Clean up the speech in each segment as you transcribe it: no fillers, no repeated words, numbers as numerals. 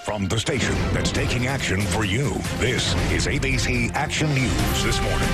from the station that's taking action for you. This is ABC Action News this morning.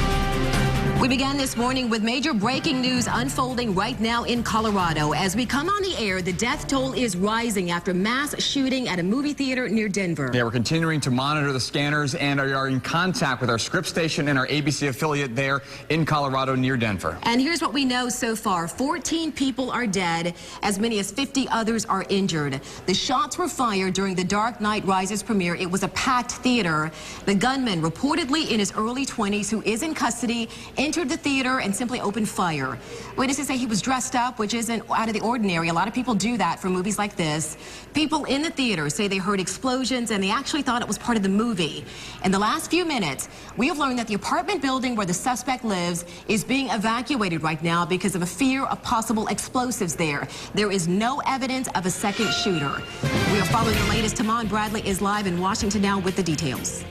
We began this morning with major breaking news unfolding right now in Colorado. As we come on the air, the death toll is rising after mass shooting at a movie theater near Denver. Yeah, we're continuing to monitor the scanners and are in contact with our Scripps station and our ABC affiliate there in Colorado near Denver. And here's what we know so far. 14 people are dead. As many as 50 others are injured. The shots were fired during the Dark Knight Rises premiere. It was a packed theater. The gunman, reportedly in his early 20s, who is in custody, entered the theater and simply opened fire. Witnesses say he was dressed up, which isn't out of the ordinary. A lot of people do that for movies like this. People in the theater say they heard explosions and they actually thought it was part of the movie. In the last few minutes, we have learned that the apartment building where the suspect lives is being evacuated right now because of a fear of possible explosives there. There is no evidence of a second shooter. We are following the latest. Tamon Bradley is live in Washington now with the details.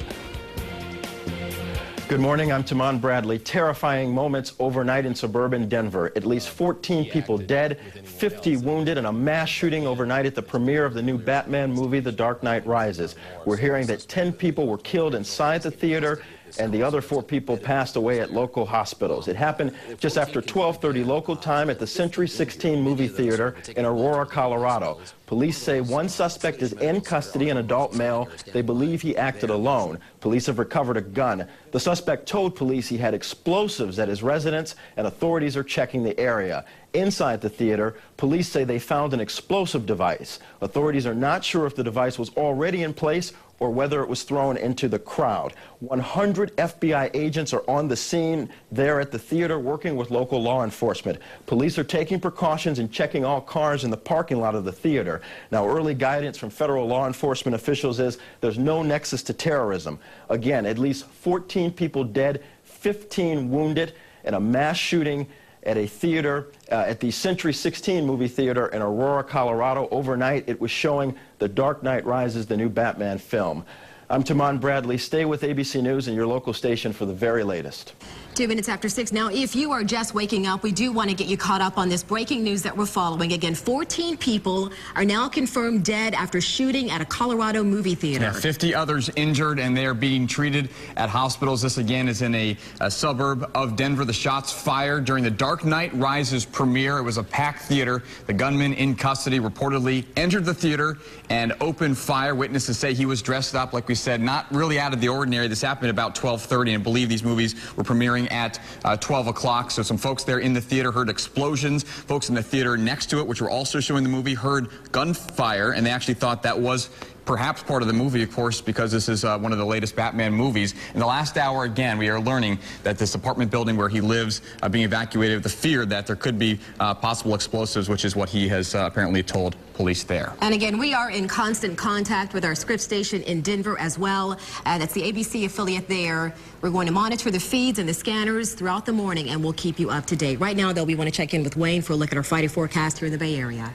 Good morning, I'm Tamon Bradley. Terrifying moments overnight in suburban Denver. At least 14 people dead, 50 wounded, and a mass shooting overnight at the premiere of the new Batman movie, The Dark Knight Rises. We're hearing that 10 people were killed inside the theater, and the other 4 people passed away at local hospitals. It happened just after 12:30 local time at the Century 16 movie theater in Aurora, Colorado. Police say one suspect is in custody, an adult male. They believe he acted alone. Police have recovered a gun. The suspect told police he had explosives at his residence, and authorities are checking the area. Inside the theater, police say they found an explosive device. Authorities are not sure if the device was already in place or whether it was thrown into the crowd. 100 FBI agents are on the scene there at the theater working with local law enforcement. Police are taking precautions and checking all cars in the parking lot of the theater. Now, early guidance from federal law enforcement officials is there's no nexus to terrorism. Again, at least 14 people dead, 15 wounded, and a mass shooting at a theater, at the Century 16 movie theater in Aurora, Colorado. Overnight, it was showing The Dark Knight Rises, the new Batman film. I'm Tamon Bradley. Stay with ABC News and your local station for the very latest. 2 minutes after 6. Now, if you are just waking up, we do want to get you caught up on this breaking news that we're following. Again, 14 people are now confirmed dead after shooting at a Colorado movie theater. Yeah, 50 others injured, and they are being treated at hospitals. This, again, is in a suburb of Denver. The shots fired during the Dark Knight Rises premiere. It was a packed theater. The gunman in custody reportedly entered the theater and opened fire. Witnesses say he was dressed up, like we said, not really out of the ordinary. This happened at about 12:30, and I believe these movies were premiering at 12 o'clock. So some folks there in the theater heard explosions. Folks in the theater next to it, which were also showing the movie, heard gunfire, and they actually thought that was perhaps part of the movie, of course, because this is one of the latest Batman movies. In the last hour, again, we are learning that this apartment building where he lives being evacuated with the fear that there could be possible explosives, which is what he has apparently told police there. And again, we are in constant contact with our Scripps station in Denver as well. That's the ABC affiliate there. We're going to monitor the feeds and the scanners throughout the morning, and we'll keep you up to date. Right now, though, we want to check in with Wayne for a look at our Friday forecast here in the Bay Area.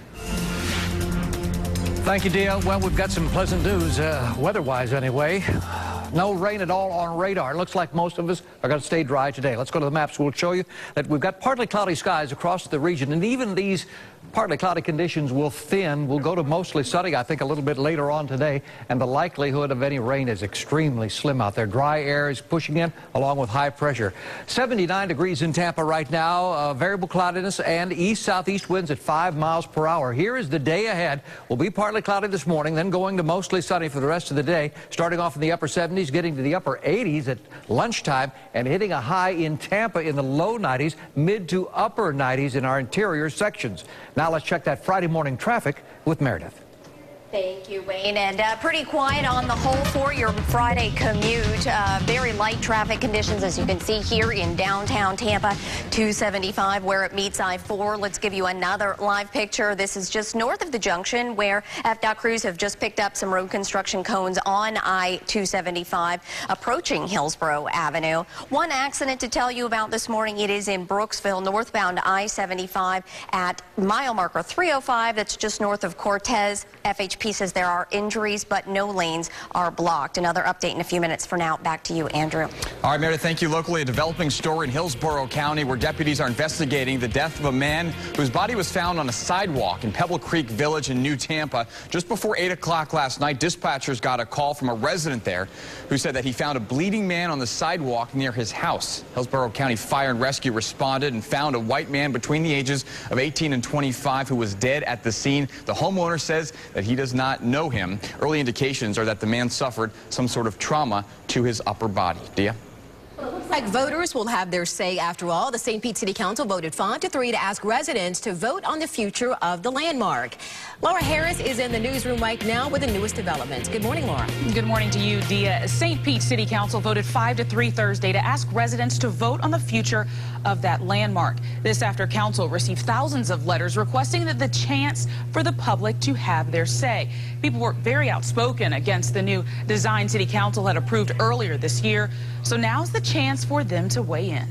Thank you, Dia. Well, we've got some pleasant news, weather-wise anyway. No rain at all on radar. Looks like most of us are going to stay dry today. Let's go to the maps. We'll show you that we've got partly cloudy skies across the region, and even these partly cloudy conditions will thin. We'll go to mostly sunny, I think, a little bit later on today, and the likelihood of any rain is extremely slim out there. Dry air is pushing in along with high pressure. 79 degrees in Tampa right now, variable cloudiness and east-southeast winds at 5 miles per hour. Here is the day ahead. We'll be partly cloudy this morning, then going to mostly sunny for the rest of the day, starting off in the upper 70s, getting to the upper 80s at lunchtime, and hitting a high in Tampa in the low 90s, mid to upper 90s in our interior sections. Now let's check that Friday morning traffic with Meredith. Thank you, Wayne. And pretty quiet on the whole for your Friday commute. Very light traffic conditions, as you can see here in downtown Tampa, 275 where it meets I-4. Let's give you another live picture. This is just north of the junction where FDOT crews have just picked up some road construction cones on I-275 approaching Hillsborough Avenue. One accident to tell you about this morning. It is in Brooksville, northbound I-75 at mile marker 305. That's just north of Cortez FHP says there are injuries, but no lanes are blocked. Another update in a few minutes. For now, back to you, Andrew. All right, Meredith, thank you. Locally, a developing story in Hillsborough County where deputies are investigating the death of a man whose body was found on a sidewalk in Pebble Creek Village in New Tampa. Just before 8 o'clock last night, dispatchers got a call from a resident there who said that he found a bleeding man on the sidewalk near his house. Hillsborough County Fire and Rescue responded and found a white man between the ages of 18 and 25 who was dead at the scene. The homeowner says that he does not know him. Early indications are that the man suffered some sort of trauma to his upper body. Dia? Like voters will have their say after all. The St. Pete City Council voted 5-3 to ask residents to vote on the future of the landmark. Laura Harris is in the newsroom right now with the newest developments. Good morning, Laura. Good morning to you, Dia. St. Pete City Council voted 5-3 Thursday to ask residents to vote on the future of that landmark. This after council received thousands of letters requesting that the chance for the public to have their say. People were very outspoken against the new design City Council had approved earlier this year. So now's the chance for them to weigh in.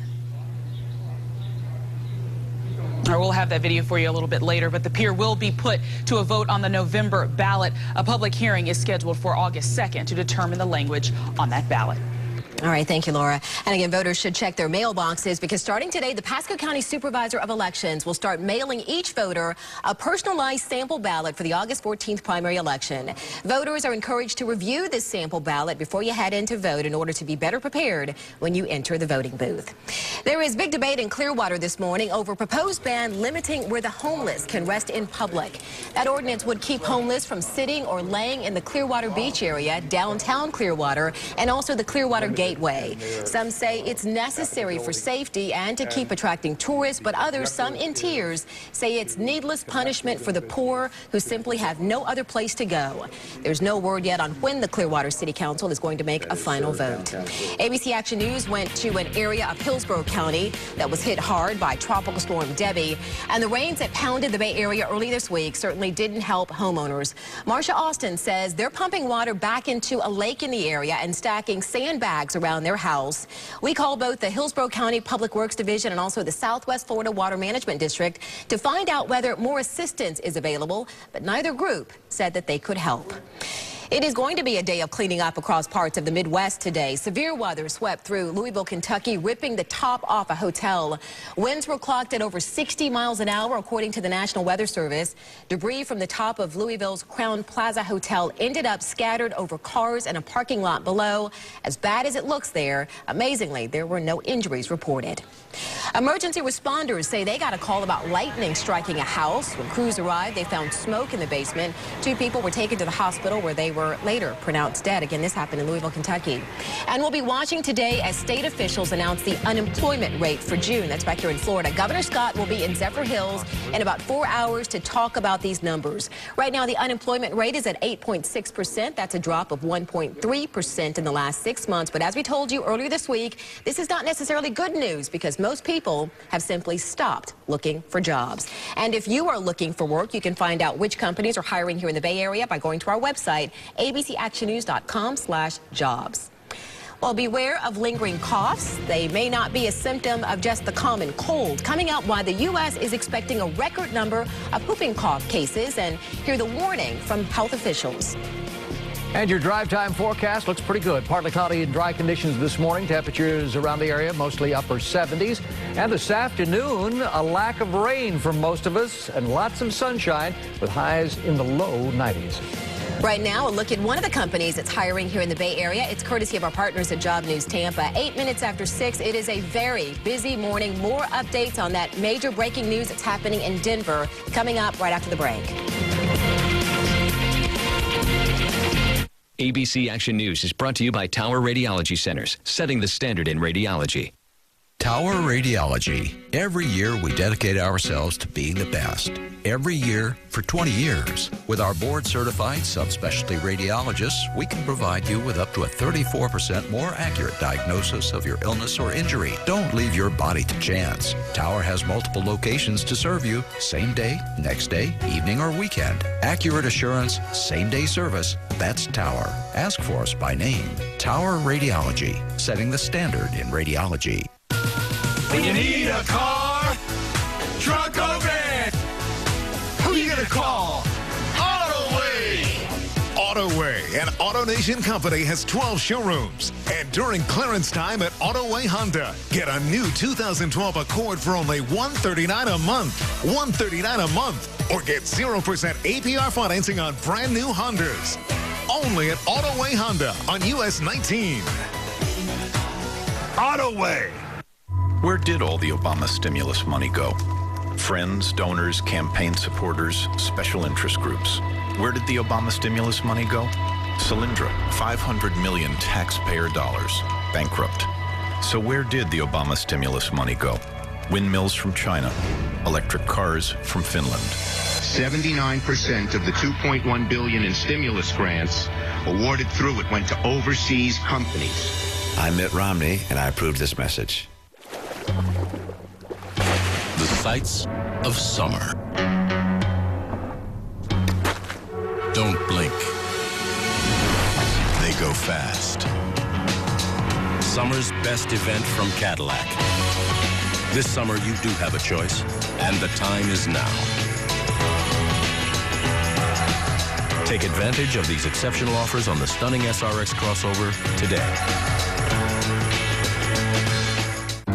We'll have that video for you a little bit later, but the pier will be put to a vote on the November ballot. A public hearing is scheduled for August 2nd to determine the language on that ballot. All right, thank you, Laura. And again, voters should check their mailboxes because starting today, the Pasco County Supervisor of Elections will start mailing each voter a personalized sample ballot for the August 14th primary election. Voters are encouraged to review this sample ballot before you head in to vote in order to be better prepared when you enter the voting booth. There is big debate in Clearwater this morning over a proposed ban limiting where the homeless can rest in public. That ordinance would keep homeless from sitting or laying in the Clearwater Beach area, downtown Clearwater, and also the Clearwater Gateway. Some say it's necessary for safety and to keep attracting tourists, but others, some in tears, say it's needless punishment for the poor who simply have no other place to go. There's no word yet on when the Clearwater City Council is going to make a final vote. ABC Action News went to an area of Hillsborough County that was hit hard by Tropical Storm Debbie, and the rains that pounded the Bay Area early this week certainly didn't help homeowners. Marsha Austin says they're pumping water back into a lake in the area and stacking sandbags around their house. We called both the Hillsborough County Public Works Division and also the Southwest Florida Water Management District to find out whether more assistance is available, but neither group said that they could help. It is going to be a day of cleaning up across parts of the Midwest today. Severe weather swept through Louisville, Kentucky, ripping the top off a hotel. Winds were clocked at over 60 miles an hour, according to the National Weather Service. Debris from the top of Louisville's Crown Plaza Hotel ended up scattered over cars and a parking lot below. As bad as it looks there, amazingly, there were no injuries reported. Emergency responders say they got a call about lightning striking a house. When crews arrived, they found smoke in the basement. 2 people were taken to the hospital where they were later pronounced dead. Again, this happened in Louisville, Kentucky. And we'll be watching today as state officials announce the unemployment rate for June. That's back here in Florida. Governor Scott will be in Zephyr Hills in about 4 hours to talk about these numbers. Right now, the unemployment rate is at 8.6%. That's a drop of 1.3% in the last 6 months. But as we told you earlier this week, this is not necessarily good news because most people have simply stopped looking for jobs. And if you are looking for work, you can find out which companies are hiring here in the Bay Area by going to our website, abcactionnews.com/jobs. Well, beware of lingering coughs. They may not be a symptom of just the common cold. Coming up, why the U.S. is expecting a record number of whooping cough cases, and hear the warning from health officials. And your drive time forecast looks pretty good. Partly cloudy and dry conditions this morning. Temperatures around the area mostly upper 70s. And this afternoon, a lack of rain for most of us and lots of sunshine with highs in the low 90s. Right now, a look at one of the companies that's hiring here in the Bay Area. It's courtesy of our partners at Job News Tampa. 8 minutes after 6, it is a very busy morning. More updates on that major breaking news that's happening in Denver coming up right after the break. ABC Action News is brought to you by Tower Radiology Centers, setting the standard in radiology. Tower Radiology. Every year we dedicate ourselves to being the best. Every year for 20 years. With our board-certified subspecialty radiologists, we can provide you with up to a 34% more accurate diagnosis of your illness or injury. Don't leave your body to chance. Tower has multiple locations to serve you. Same day, next day, evening, or weekend. Accurate assurance, same-day service. That's Tower. Ask for us by name. Tower Radiology. Setting the standard in radiology. When you need a car, truck, or van, who you gonna call? Auto Waste. AutoWay, an AutoNation company, has 12 showrooms. And during clearance time at AutoWay Honda, get a new 2012 Accord for only $139 a month. $139 a month. Or get 0% APR financing on brand new Hondas. Only at AutoWay Honda on US 19. AutoWay. Where did all the Obama stimulus money go? Friends, donors, campaign supporters, special interest groups. Where did the Obama stimulus money go? Solyndra, 500 million taxpayer dollars, bankrupt. So where did the Obama stimulus money go? Windmills from China, electric cars from Finland. 79% of the $2.1 billion in stimulus grants awarded through it went to overseas companies. I'm Mitt Romney, and I approve this message. The sights of summer. Don't blink. They go fast. Summer's best event from Cadillac. This summer you do have a choice, and the time is now. Take advantage of these exceptional offers on the stunning SRX crossover today.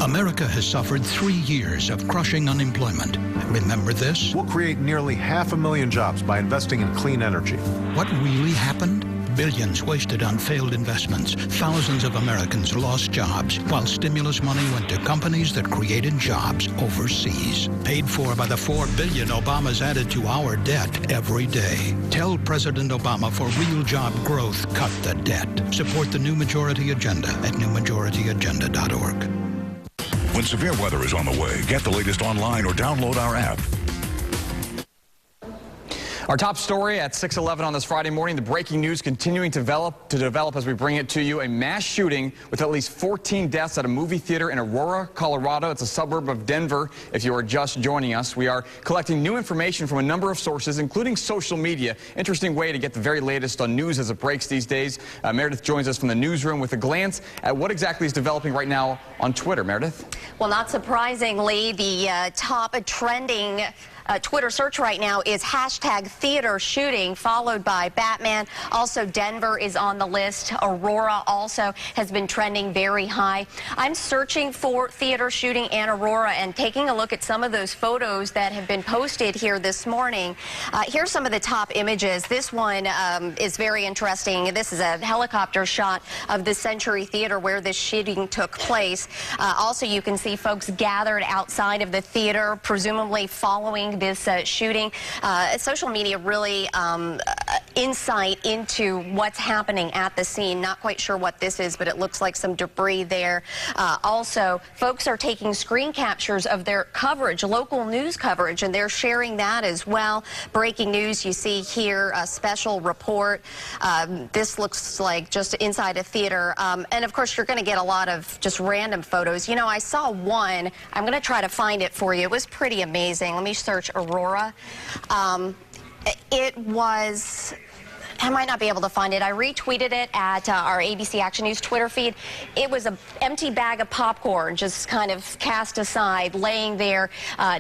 America has suffered 3 years of crushing unemployment. Remember this? We'll create nearly 500,000 jobs by investing in clean energy. What really happened? Billions wasted on failed investments. Thousands of Americans lost jobs, while stimulus money went to companies that created jobs overseas. Paid for by the $4 billion Obama's added to our debt every day. Tell President Obama for real job growth, cut the debt. Support the New Majority Agenda at newmajorityagenda.org. When severe weather is on the way, get the latest online or download our app. Our top story at 6:11 on this Friday morning, the breaking news continuing to develop as we bring it to you. A mass shooting with at least 14 deaths at a movie theater in Aurora, Colorado. It's a suburb of Denver. If you are just joining us, we are collecting new information from a number of sources, including social media. Interesting way to get the very latest on news as it breaks these days. Meredith joins us from the newsroom with a glance at what exactly is developing right now on Twitter. Meredith? Well, not surprisingly, the top trending Twitter search right now is hashtag theater shooting, followed by Batman. Also, Denver is on the list. Aurora also has been trending very high. I'm searching for theater shooting and Aurora and taking a look at some of those photos that have been posted here this morning. Here's some of the top images. This one is very interesting. This is a helicopter shot of the Century Theater where this shooting took place. Also, you can see folks gathered outside of the theater, presumably following this shooting. Social media really insight into what's happening at the scene. Not quite sure what this is, but it looks like some debris there. Also, folks are taking screen captures of their coverage, local news coverage, and they're sharing that as well. Breaking news, you see here a special report. This looks like just inside a theater. And of course, you're going to get a lot of just random photos. You know, I saw one. I'm going to try to find it for you. It was pretty amazing. Let me search Aurora. It was... I might not be able to find it. I retweeted it at our ABC Action News Twitter feed. It was an empty bag of popcorn just kind of cast aside, laying there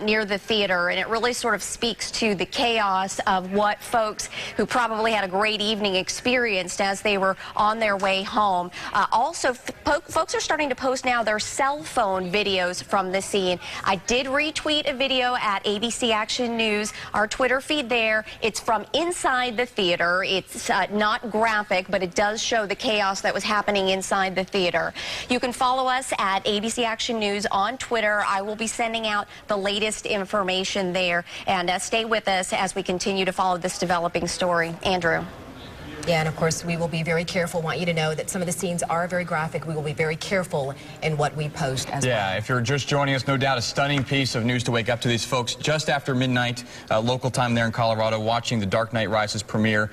near the theater. And it really sort of speaks to the chaos of what folks who probably had a great evening experienced as they were on their way home. Also, folks are starting to post now their cell phone videos from the scene. I did retweet a video at ABC Action News, our Twitter feed there. It's from inside the theater. It's not graphic, but it does show the chaos that was happening inside the theater. You can follow us at ABC Action News on Twitter. I will be sending out the latest information there. And stay with us as we continue to follow this developing story. Andrew. Yeah, and of course, we will be very careful. Want you to know that some of the scenes are very graphic. We will be very careful in what we post as well. Yeah, if you're just joining us, no doubt a stunning piece of news to wake up to. These folks just after midnight, local time there in Colorado, watching The Dark Knight Rises premiere,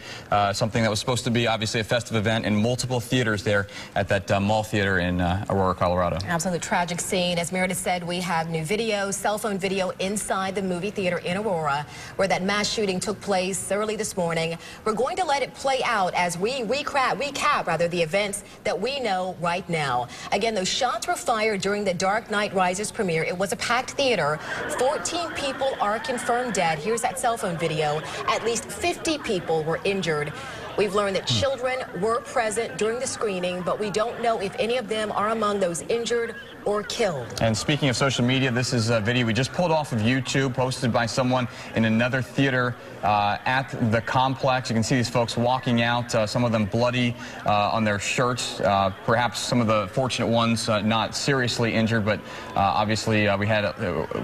something that was supposed to be obviously a festive event in multiple theaters there at that mall theater in Aurora, Colorado. Absolutely tragic scene. As Meredith said, we have new video, cell phone video inside the movie theater in Aurora where that mass shooting took place early this morning. We're going to let it play out as we recap the events that we know right now. Again, those shots were fired during the Dark Knight Rises premiere. It was a packed theater. 14 people are confirmed dead. Here's that cell phone video. At least 50 people were injured. We've learned that children were present during the screening, but we don't know if any of them are among those injured or killed. And speaking of social media, this is a video we just pulled off of YouTube, posted by someone in another theater at the complex. You can see these folks walking out, some of them bloody on their shirts, perhaps some of the fortunate ones not seriously injured, but obviously we had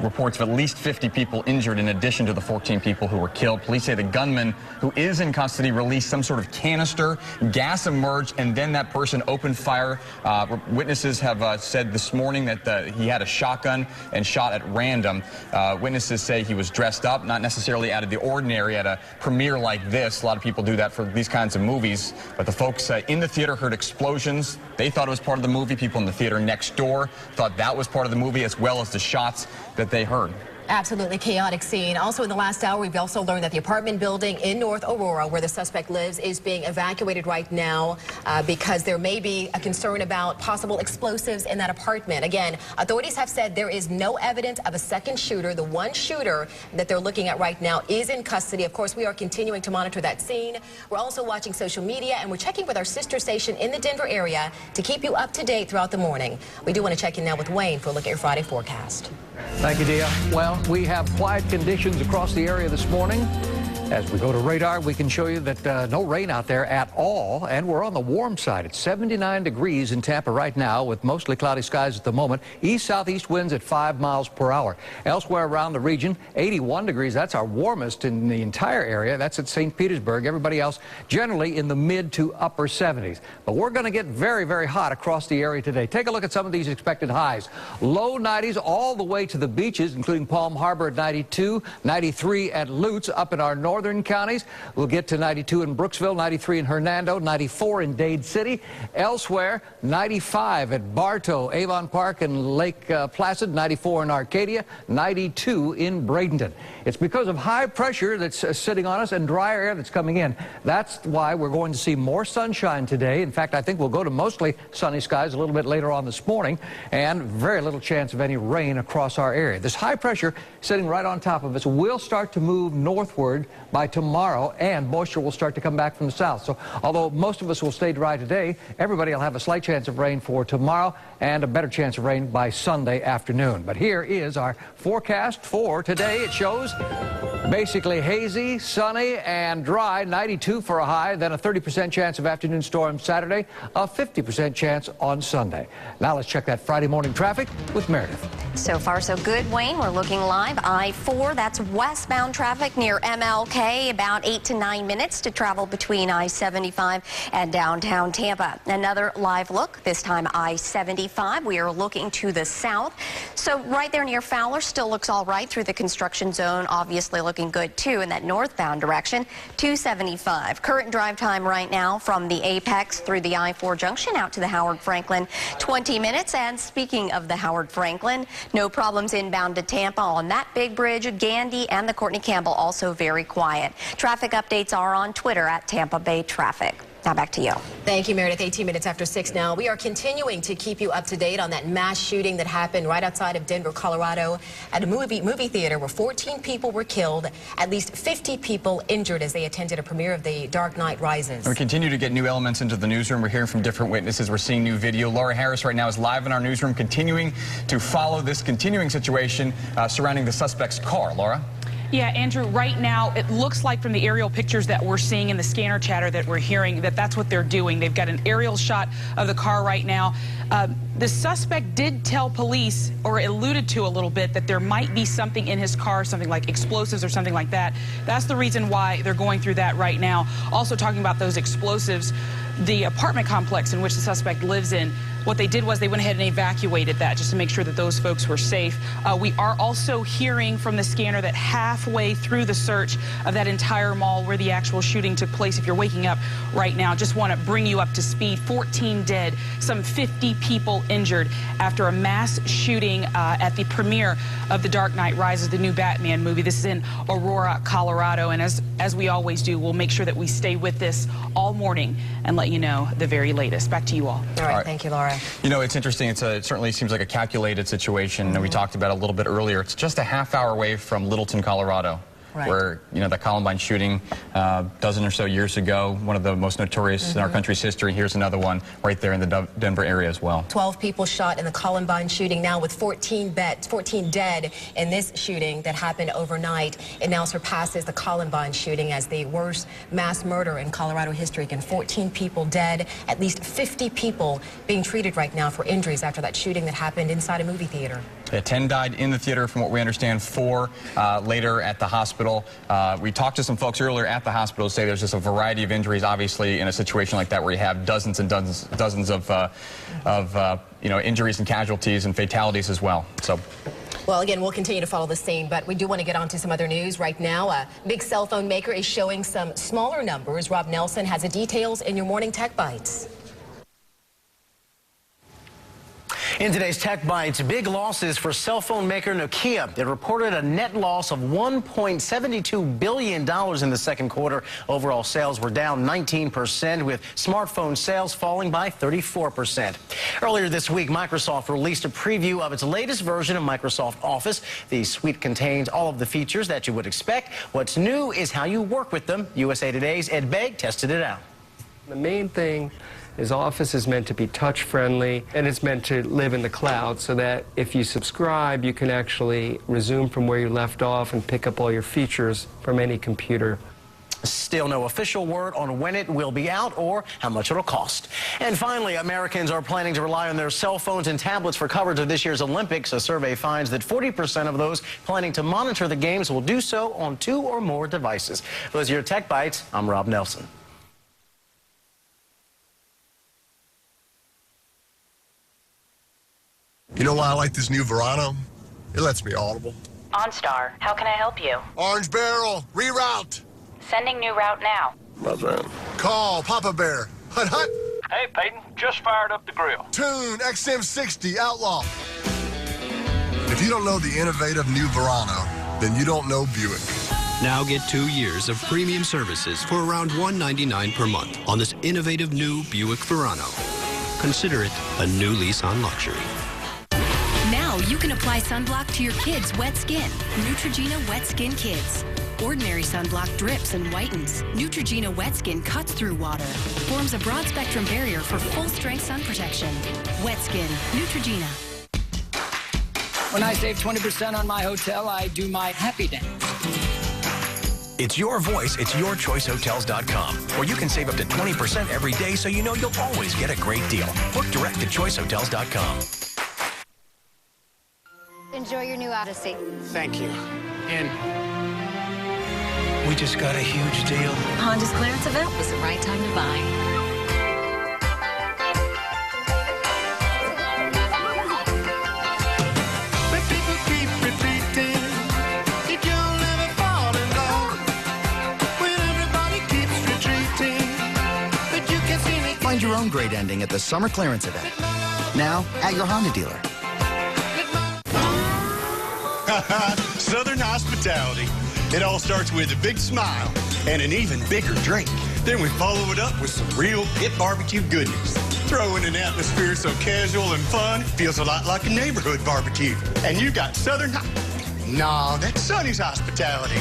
reports of at least 50 people injured in addition to the 14 people who were killed. Police say the gunman, who is in custody, released some sort of canister, gas emerged, and then that person opened fire. Witnesses have said this morning that he had a shotgun and shot at random. Witnesses say he was dressed up, not necessarily out of the ordinary at a premiere like this. A lot of people do that for these kinds of movies, but the folks in the theater heard explosions. They thought it was part of the movie. People in the theater next door thought that was part of the movie, as well as the shots that they heard. Absolutely chaotic scene. Also in the last hour, we've also learned that the apartment building in North Aurora, where the suspect lives, is being evacuated right now because there may be a concern about possible explosives in that apartment. Again, authorities have said there is no evidence of a second shooter. The one shooter that they're looking at right now is in custody. Of course, we are continuing to monitor that scene. We're also watching social media, and we're checking with our sister station in the Denver area to keep you up to date throughout the morning. We do want to check in now with Wayne for a look at your Friday forecast. Thank you, Dia. Well, we have quiet conditions across the area this morning. As we go to radar, we can show you that no rain out there at all, and we're on the warm side. It's 79 degrees in Tampa right now with mostly cloudy skies at the moment. East-southeast winds at 5 miles per hour. Elsewhere around the region, 81 degrees. That's our warmest in the entire area. That's at St. Petersburg. Everybody else generally in the mid to upper 70s. But we're going to get very, very hot across the area today. Take a look at some of these expected highs. Low 90s all the way to the beaches, including Palm Harbor at 92, 93 at Lutz up in our northern counties. We'll get to 92 in Brooksville, 93 in Hernando, 94 in Dade City. Elsewhere, 95 at Bartow, Avon Park, and Lake Placid, 94 in Arcadia, 92 in Bradenton. It's because of high pressure that's sitting on us and drier air that's coming in. That's why we're going to see more sunshine today. In fact, I think we'll go to mostly sunny skies a little bit later on this morning, and very little chance of any rain across our area. This high pressure sitting right on top of us will start to move northward by tomorrow, and moisture will start to come back from the south. So although most of us will stay dry today, everybody will have a slight chance of rain for tomorrow and a better chance of rain by Sunday afternoon. But here is our forecast for today. It shows basically hazy, sunny, and dry, 92 for a high, then a 30% chance of afternoon storms Saturday, a 50% chance on Sunday. Now let's check that Friday morning traffic with Meredith. So far, so good, Wayne. We're looking live. I-4, that's westbound traffic near MLK, about 8 to 9 minutes to travel between I-75 and downtown Tampa. Another live look, this time I-75. We are looking to the south. So right there near Fowler still looks all right through the construction zone, obviously looking good too in that northbound direction. 275. Current drive time right now from the Apex through the I-4 junction out to the Howard Franklin, 20 minutes. And speaking of the Howard Franklin, no problems inbound to Tampa on that big bridge. Gandy and the Courtney Campbell also very quiet. Traffic updates are on Twitter at Tampa Bay Traffic. Now back to you. Thank you, Meredith. 18 minutes after 6 now. We are continuing to keep you up to date on that mass shooting that happened right outside of Denver, Colorado, at a movie theater where 14 people were killed, at least 50 people injured as they attended a premiere of The Dark Knight Rises. And we continue to get new elements into the newsroom. We're hearing from different witnesses. We're seeing new video. Laura Harris right now is live in our newsroom, continuing to follow this continuing situation surrounding the suspect's car. Laura? Yeah, Andrew, right now it looks like from the aerial pictures that we're seeing in the scanner chatter that we're hearing that that's what they're doing. They've got an aerial shot of the car right now. The suspect did tell police, or alluded to a little bit, that there might be something in his car, something like explosives or something like that. That's the reason why they're going through that right now. Also talking about those explosives, the apartment complex in which the suspect lives in, what they did was they went ahead and evacuated that just to make sure that those folks were safe. We are also hearing from the scanner that halfway through the search of that entire mall where the actual shooting took place, if you're waking up right now, just want to bring you up to speed. 14 dead, some 50 people injured after a mass shooting at the premiere of The Dark Knight Rises, the new Batman movie. This is in Aurora, Colorado. And as we always do, we'll make sure that we stay with this all morning and let you know the very latest. Back to you all. All right. Thank you, Laura. You know, it's interesting. It certainly seems like a calculated situation. We talked about it a little bit earlier. It's just a half hour away from Littleton, Colorado. Right. where, you know, the Columbine shooting dozen or so years ago, one of the most notorious in our country's history. Here's another one right there in the Denver area as well. 12 people shot in the Columbine shooting, now with 14 dead in this shooting that happened overnight. It now surpasses the Columbine shooting as the worst mass murder in Colorado history. Again, 14 people dead, at least 50 people being treated right now for injuries after that shooting that happened inside a movie theater. Yeah, 10 died in the theater, from what we understand, 4 later at the hospital. We talked to some folks earlier at the hospital, say there's just a variety of injuries, obviously, in a situation like that where you have dozens and dozens of you know, injuries and casualties and fatalities as well. So. Well, again, we'll continue to follow the scene, but we do want to get on to some other news right now. A big cell phone maker is showing some smaller numbers. Rob Nelson has the details in your Morning Tech Bites. In today's Tech Bites, big losses for cell phone maker Nokia. It reported a net loss of $1.72 billion in the second quarter. Overall sales were down 19%, with smartphone sales falling by 34%. Earlier this week, Microsoft released a preview of its latest version of Microsoft Office. The suite contains all of the features that you would expect. What's new is how you work with them. USA Today's Ed Begg tested it out. The main thing is Office is meant to be touch-friendly, and it's meant to live in the cloud so that if you subscribe, you can actually resume from where you left off and pick up all your features from any computer. Still no official word on when it will be out or how much it'll cost. And finally, Americans are planning to rely on their cell phones and tablets for coverage of this year's Olympics. A survey finds that 40% of those planning to monitor the games will do so on 2 or more devices. Those are your Tech Bites. I'm Rob Nelson. You know why I like this new Verano? It lets me audible. OnStar, how can I help you? Orange Barrel, reroute. Sending new route now. What's that? Call Papa Bear. Hut hut. Hey, Peyton, just fired up the grill. Tune XM60 Outlaw. If you don't know the innovative new Verano, then you don't know Buick. Now get 2 years of premium services for around $199 per month on this innovative new Buick Verano. Consider it a new lease on luxury. Now you can apply sunblock to your kids' wet skin. Neutrogena Wet Skin Kids. Ordinary sunblock drips and whitens. Neutrogena Wet Skin cuts through water. Forms a broad spectrum barrier for full strength sun protection. Wet Skin. Neutrogena. When I save 20% on my hotel, I do my happy dance. It's your voice, it's yourchoicehotels.com, where you can save up to 20% every day so you know you'll always get a great deal. Book direct at choicehotels.com. Enjoy your new Odyssey. Thank you. And we just got a huge deal. Honda's clearance event was the right time to buy. Find your own great ending at the summer clearance event. Now at your Honda dealer. Southern hospitality. It all starts with a big smile and an even bigger drink. Then we follow it up with some real hip barbecue goodness. Throw in an atmosphere so casual and fun, it feels a lot like a neighborhood barbecue. And you got Southern No, that's Sonny's hospitality.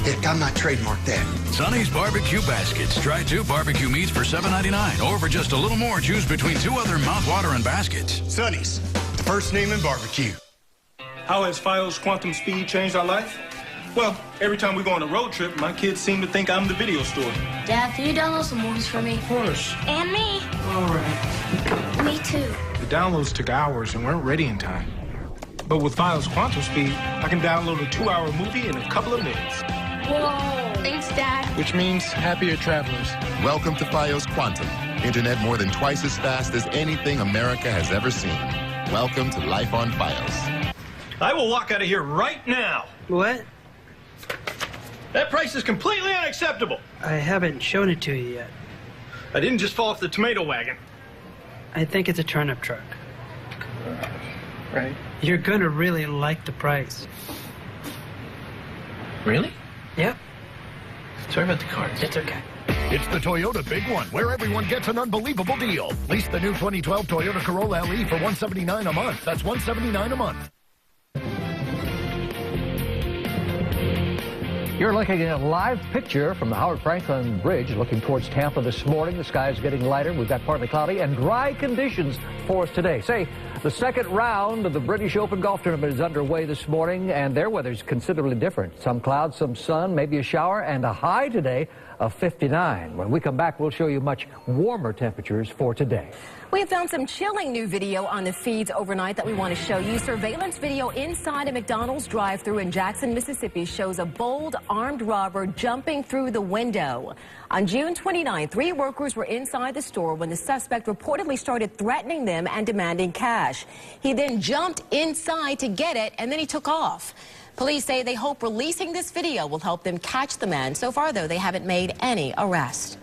Heck, I might trademark that. Sonny's Barbecue Baskets. Try 2 barbecue meats for $7.99. Or for just a little more, choose between 2 other mouth-watering baskets. Sonny's, the first name in barbecue. How has FiOS quantum speed changed our life? Well, every time we go on a road trip, my kids seem to think I'm the video store. Dad, can you download some movies for me? Of course. And me. All right. Me too. The downloads took hours and weren't ready in time. But with FiOS quantum speed, I can download a 2-hour movie in a couple of minutes. Whoa. Thanks, Dad. Which means happier travelers. Welcome to FiOS Quantum. Internet more than twice as fast as anything America has ever seen. Welcome to Life on FiOS. I will walk out of here right now. What? That price is completely unacceptable. I haven't shown it to you yet. I didn't just fall off the tomato wagon. I think it's a turnip truck. Right. You're gonna really like the price. Really? Yep. Sorry about the cards. It's okay. It's the Toyota Big One, where everyone gets an unbelievable deal. Lease the new 2012 Toyota Corolla LE for $179 a month. That's $179 a month. You're looking at a live picture from the Howard Franklin Bridge looking towards Tampa this morning. The sky is getting lighter. We've got partly cloudy and dry conditions for us today. Say, the second round of the British Open Golf Tournament is underway this morning, and their weather is considerably different. Some clouds, some sun, maybe a shower, and a high today of 59. When we come back, we'll show you much warmer temperatures for today. We have found some chilling new video on the feeds overnight that we want to show you. Surveillance video inside a McDonald's drive-thru in Jackson, Mississippi shows a bold armed robber jumping through the window. On June 29, 3 workers were inside the store when the suspect reportedly started threatening them and demanding cash. He then jumped inside to get it, and then he took off. Police say they hope releasing this video will help them catch the man. So far, though, they haven't made any arrests.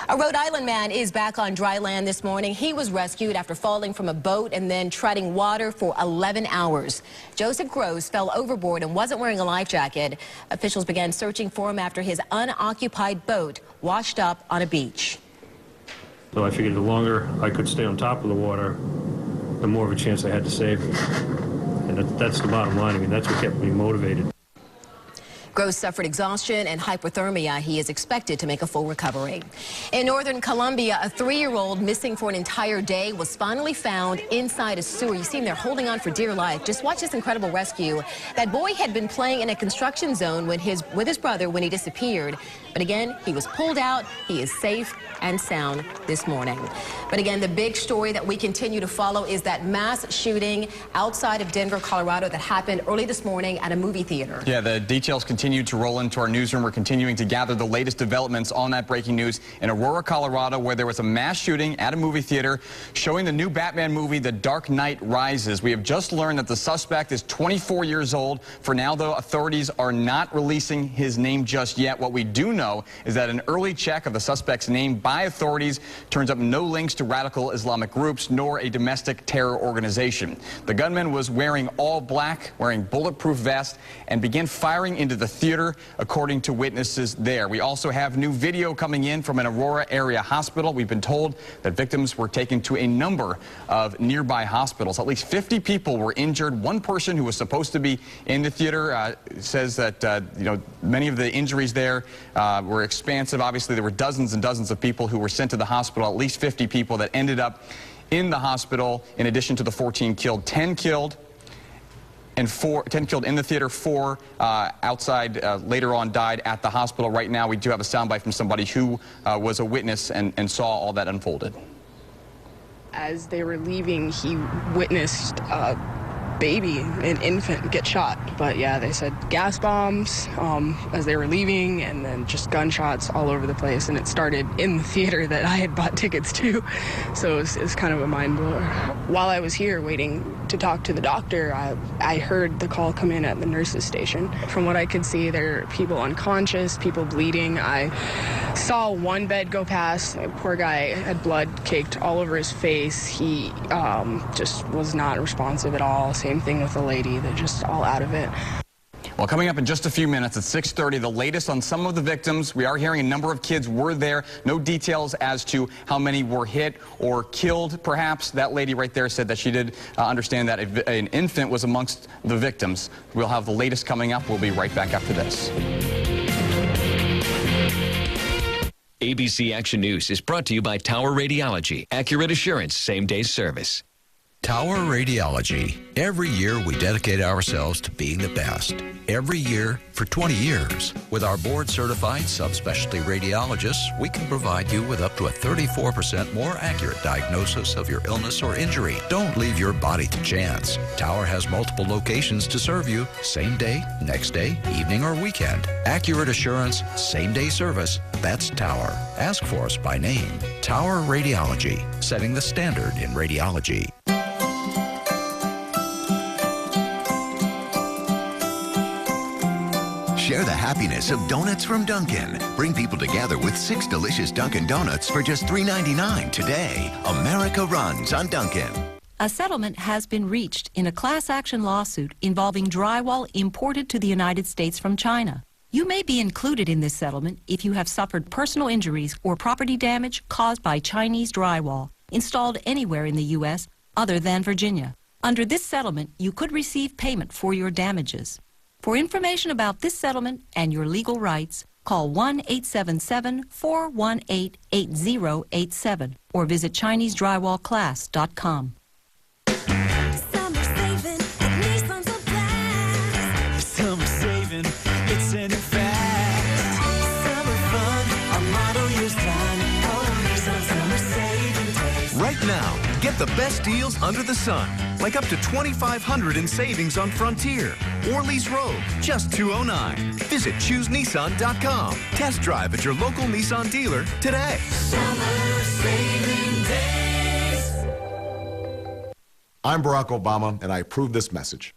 A Rhode Island man is back on dry land this morning. He was rescued after falling from a boat and then treading water for 11 hours. Joseph Gross fell overboard and wasn't wearing a life jacket. Officials began searching for him after his unoccupied boat washed up on a beach. So I figured the longer I could stay on top of the water, the more of a chance I had to save him. And that's the bottom line. I mean, that's what kept me motivated. Gross suffered exhaustion and hypothermia. He is expected to make a full recovery. In northern Colombia, a 3-year-old missing for an entire day was finally found inside a sewer. You see him there holding on for dear life. Just watch this incredible rescue. That boy had been playing in a construction zone with his brother when he disappeared. But again, he was pulled out. He is safe and sound this morning. But again, the big story that we continue to follow is that mass shooting outside of Denver, Colorado that happened early this morning at a movie theater. Yeah, the details continue to roll into our newsroom. We're continuing to gather the latest developments on that breaking news in Aurora, Colorado, where there was a mass shooting at a movie theater showing the new Batman movie, The Dark Knight Rises. We have just learned that the suspect is 24 years old. For now, though, authorities are not releasing his name just yet. What we do know is that an early check of the suspect's name by authorities turns up no links to radical Islamic groups nor a domestic terror organization. The gunman was wearing all black, wearing bulletproof vest, and began firing into the theater, according to witnesses there. We also have new video coming in from an Aurora area hospital. We've been told that victims were taken to a number of nearby hospitals. At least 50 people were injured. One person who was supposed to be in the theater says that many of the injuries there were expansive. Obviously, there were dozens and dozens of people who were sent to the hospital, at least 50 people that ended up in the hospital. In addition to the 14 killed, 10 killed. And 10 killed in the theater, 4 outside, later on died at the hospital. Right now, we do have a soundbite from somebody who was a witness and saw all that unfolded. As they were leaving, he witnessed a baby, an infant, get shot. But yeah, they said gas bombs as they were leaving, and then just gunshots all over the place. And it started in the theater that I had bought tickets to. So it was kind of a mind blower. While I was here waiting to talk to the doctor, I heard the call come in at the nurse's station. From what I could see, there are people unconscious, people bleeding. I saw one bed go past. A poor guy had blood caked all over his face. He just was not responsive at all. Same thing with the lady. They're just all out of it. Well, coming up in just a few minutes at 6:30, the latest on some of the victims. We are hearing a number of kids were there. No details as to how many were hit or killed, perhaps. That lady right there said that she did understand that an infant was amongst the victims. We'll have the latest coming up. We'll be right back after this. ABC Action News is brought to you by Tower Radiology. Accurate assurance, same-day service. Tower Radiology. Every year we dedicate ourselves to being the best. Every year for 20 years. With our board-certified subspecialty radiologists, we can provide you with up to a 34% more accurate diagnosis of your illness or injury. Don't leave your body to chance. Tower has multiple locations to serve you. Same day, next day, evening, or weekend. Accurate assurance, same-day service. That's Tower. Ask for us by name. Tower Radiology. Setting the standard in radiology. Share the happiness of donuts from Dunkin'. Bring people together with 6 delicious Dunkin' Donuts for just $3.99 today. America runs on Dunkin'. A settlement has been reached in a class action lawsuit involving drywall imported to the United States from China. You may be included in this settlement if you have suffered personal injuries or property damage caused by Chinese drywall installed anywhere in the U.S. other than Virginia. Under this settlement, you could receive payment for your damages. For information about this settlement and your legal rights, call 1-877-418-8087 or visit ChineseDrywallClass.com. Summer saving at Nissan Supplies. Summer saving, it's in effect. Summer fun, our model year's done. Oh, Nissan summer saving days. Right now, get the best deals under the sun, like up to $2,500 in savings on Frontier or Lease Rogue, just $209. Visit ChooseNissan.com. Test drive at your local Nissan dealer today. Summer saving days. I'm Barack Obama, and I approve this message.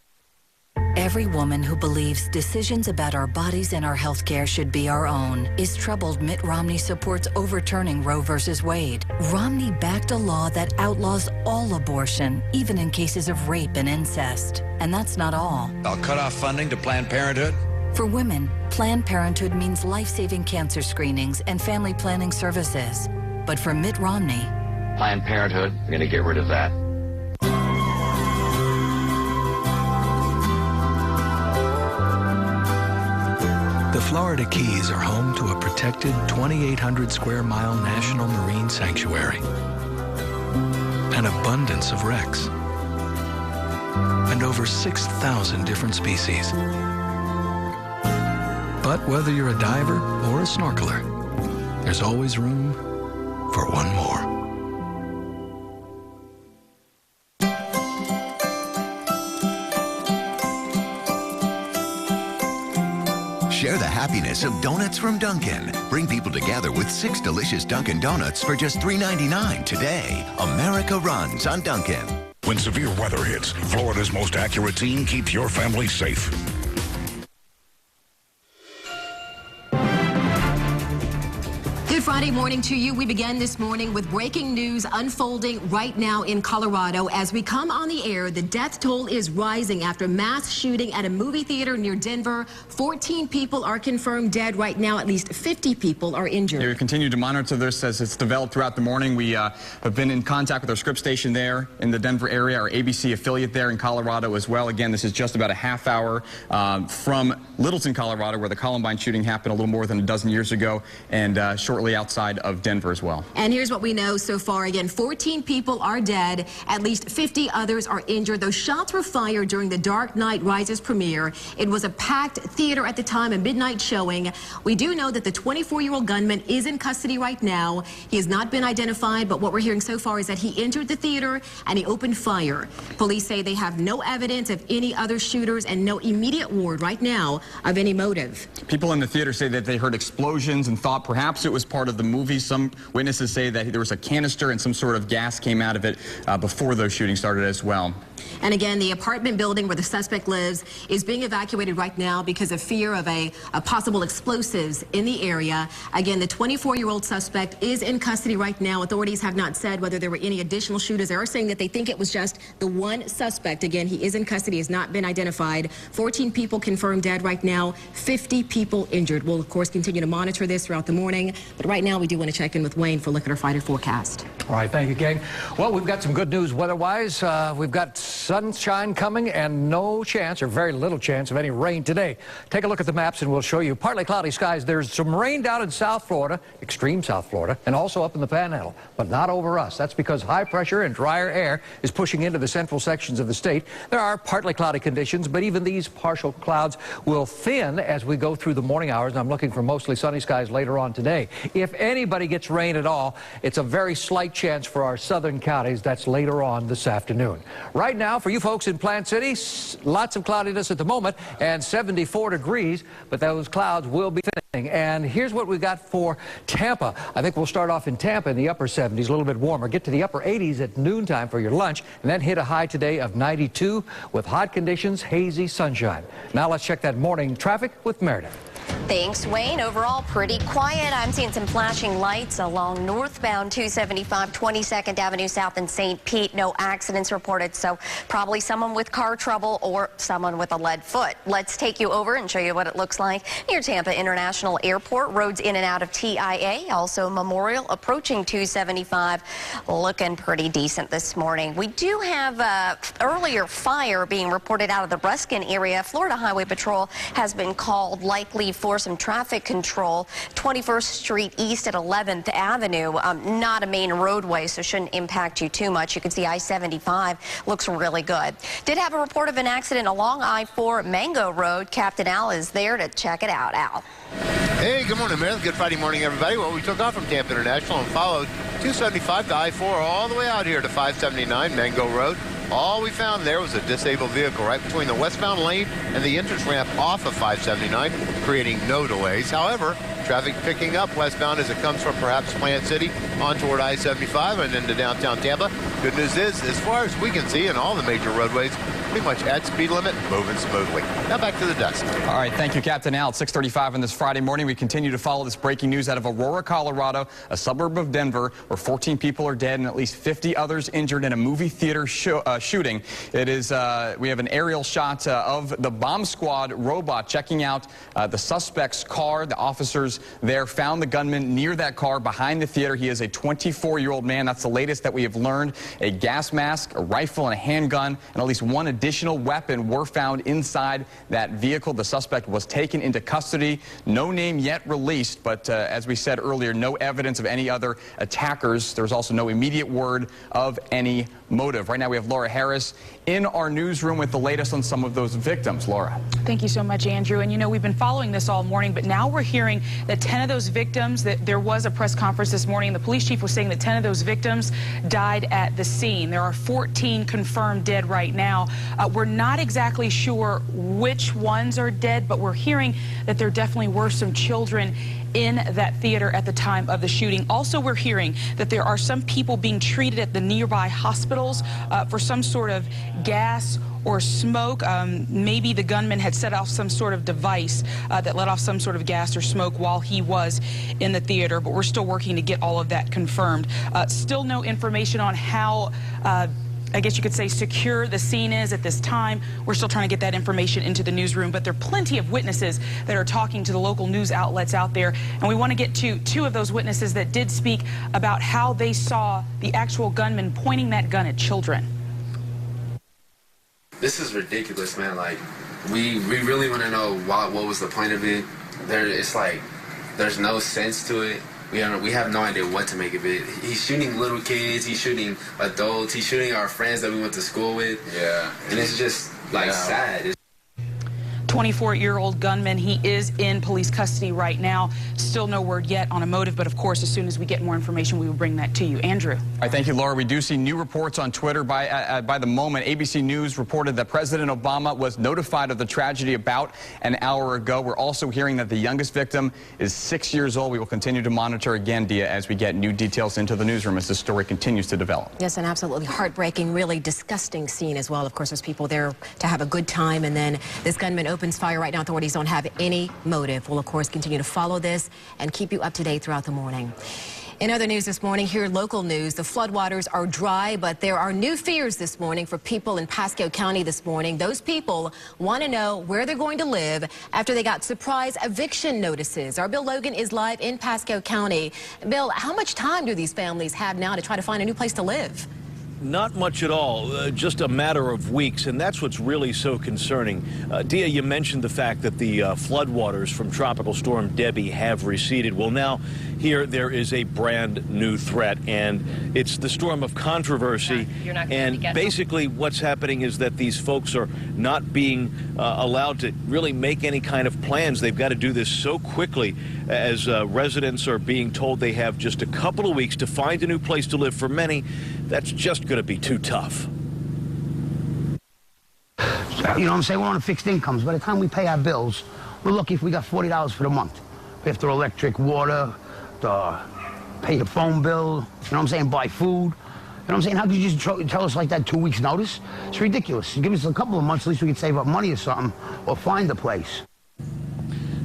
Every woman who believes decisions about our bodies and our health care should be our own is troubled Mitt Romney supports overturning Roe v. Wade. Romney backed a law that outlaws all abortion, even in cases of rape and incest. And that's not all. I'll cut off funding to Planned Parenthood. For women, Planned Parenthood means life-saving cancer screenings and family planning services. But for Mitt Romney, Planned Parenthood, we're going to get rid of that. The Florida Keys are home to a protected 2,800 square mile national marine sanctuary, an abundance of wrecks, and over 6,000 different species. But whether you're a diver or a snorkeler, there's always room for one more. Share the happiness of donuts from Dunkin'. Bring people together with 6 delicious Dunkin' Donuts for just $3.99 today. America runs on Dunkin'. When severe weather hits, Florida's most accurate team keeps your family safe. Good Friday morning to you. We began this morning with breaking news unfolding right now in Colorado. As we come on the air, the death toll is rising after mass shooting at a movie theater near Denver. 14 people are confirmed dead right now. At least 50 people are injured. Yeah, we continue to monitor this as it's developed throughout the morning. We have been in contact with our Scripps station there in the Denver area, our ABC affiliate there in Colorado as well. Again, this is just about a half hour from Littleton, Colorado, where the Columbine shooting happened a little more than a dozen years ago, and shortly outside of Denver as well. And here's what we know so far. Again, 14 people are dead. At least 50 others are injured. Those shots were fired during the Dark Knight Rises premiere. It was a packed theater at the time, a midnight showing. We do know that the 24-year-old gunman is in custody right now. He has not been identified, but what we're hearing so far is that he entered the theater and he opened fire. Police say they have no evidence of any other shooters and no immediate word right now of any motive. People in the theater say that they heard explosions and thought perhaps it was part of the movie. Some witnesses say that there was a canister and some sort of gas came out of it before those shootings started as well. And again, the apartment building where the suspect lives is being evacuated right now because of fear of a possible explosives in the area. Again, the 24-year-old suspect is in custody right now. Authorities have not said whether there were any additional shooters. They are saying that they think it was just the one suspect. Again, he is in custody, has not been identified. 14 people confirmed dead right now, 50 people injured. We'll, of course, continue to monitor this throughout the morning. But right now, we do want to check in with Wayne for a look at our Friday forecast. All right, thank you, gang. Well, we've got some good news weather-wise. We've got sunshine coming and no chance or very little chance of any rain today. Take a look at the maps and we'll show you partly cloudy skies. There's some rain down in South Florida, extreme South Florida, and also up in the Panhandle, but not over us. That's because high pressure and drier air is pushing into the central sections of the state. There are partly cloudy conditions, but even these partial clouds will thin as we go through the morning hours, and I'm looking for mostly sunny skies later on today. If anybody gets rain at all, it's a very slight chance for our southern counties. That's later on this afternoon. Right now, for you folks in Plant City, lots of cloudiness at the moment and 74 degrees, but those clouds will be thinning. And here's what we got for Tampa. I think we'll start off in Tampa in the upper 70s, a little bit warmer. Get to the upper 80s at noontime for your lunch, and then hit a high today of 92 with hot conditions, hazy sunshine. Now let's check that morning traffic with Meredith. Thanks, Wayne. Overall, pretty quiet. I'm seeing some flashing lights along northbound 275 22nd Avenue South in St. Pete. No accidents reported, so probably someone with car trouble or someone with a lead foot. Let's take you over and show you what it looks like near Tampa International Airport. Roads in and out of TIA. Also Memorial approaching 275. Looking pretty decent this morning. We do have earlier fire being reported out of the Ruskin area. Florida Highway Patrol has been called, likely for some traffic control. 21st Street East at 11th Avenue. Not a main roadway, so shouldn't impact you too much. You can see I-75 looks really good. Did have a report of an accident along I-4 Mango Road. Captain Al is there to check it out. Al. Hey, good morning, Meredith. Good Friday morning, everybody. Well, we took off from Tampa International and followed 275 to I-4 all the way out here to 579 Mango Road. All we found there was a disabled vehicle right between the westbound lane and the entrance ramp off of 579, creating no delays. However, traffic picking up westbound as it comes from perhaps Plant City on toward I-75 and into downtown Tampa. Good news is, as far as we can see in all the major roadways, pretty much at speed limit, moving smoothly. Now back to the desk. All right, thank you, Captain Al. At 6:35 on this Friday morning, we continue to follow this breaking news out of Aurora, Colorado, a suburb of Denver, where 14 people are dead and at least 50 others injured in a movie theater shooting. It is, we have an aerial shot of the bomb squad robot checking out the suspect's car. The officers there found the gunman near that car behind the theater. He is a 24-year-old man. That's the latest that we have learned. A gas mask, a rifle, and a handgun, and at least one additional weapon were found inside that vehicle. The suspect was taken into custody. No name yet released, but as we said earlier, no evidence of any other attackers. There's also no immediate word of any motive. Right now we have Laura Harris in our newsroom with the latest on some of those victims. Laura. Thank you so much, Andrew. And you know, we've been following this all morning, but now we're hearing that 10 of those victims, that there was a press conference this morning. The police chief was saying that 10 of those victims died at the scene. There are 14 confirmed dead right now. We're not exactly sure which ones are dead, but we're hearing that there definitely were some children in that theater at the time of the shooting. Also, we're hearing that there are some people being treated at the nearby hospitals for some sort of gas or smoke. Maybe the gunman had set off some sort of device that let off some sort of gas or smoke while he was in the theater, but we're still working to get all of that confirmed. Still no information on how I guess you could say secure the scene is at this time. We're still trying to get that information into the newsroom, but there are plenty of witnesses that are talking to the local news outlets out there, and we want to get to two of those witnesses that did speak about how they saw the actual gunman pointing that gun at children. This is ridiculous, man. Like, we really want to know what was the point of it. It's like there's no sense to it. We have no idea what to make of it. He's shooting little kids. He's shooting adults. He's shooting our friends that we went to school with. Yeah. And it's just, like, sad. 24-year-old gunman. He is in police custody right now. Still no word yet on a motive, but of course, as soon as we get more information, we will bring that to you. Andrew. All right, thank you, Laura. We do see new reports on Twitter by the moment. ABC News reported that President Obama was notified of the tragedy about an hour ago. We're also hearing that the youngest victim is 6 years old. We will continue to monitor again, Dia, as we get new details into the newsroom as this story continues to develop. Yes, an absolutely heartbreaking, really disgusting scene as well. Of course, there's people there to have a good time, and then this gunman opens fire. Right now, authorities don't have any motive. We'll, of course, continue to follow this and keep you up to date throughout the morning. In other news this morning, here local news, the floodwaters are dry, but there are new fears this morning for people in Pasco County this morning. Those people want to know where they're going to live after they got surprise eviction notices. Our Bill Logan is live in Pasco County. Bill, how much time do these families have now to try to find a new place to live? Not much at all, just a matter of weeks, and that's what's really so concerning. Dia, you mentioned the fact that the floodwaters from Tropical Storm Debbie have receded. Well, now here there is a brand new threat, and it's the storm of controversy. You're not and basically what's happening is that these folks are not being allowed to really make any kind of plans. They've got to do this so quickly as residents are being told they have just a couple of weeks to find a new place to live. For many, that's just going to be too tough. You know what I'm saying? We're on fixed incomes. By the time we pay our bills, we're lucky if we got $40 for the month. We have to electric, water, pay the phone bill, you know what I'm saying, buy food. You know what I'm saying? How could you just tell us like that 2 weeks notice? It's ridiculous. Give us a couple of months, at least we could save up money or something, or find a place.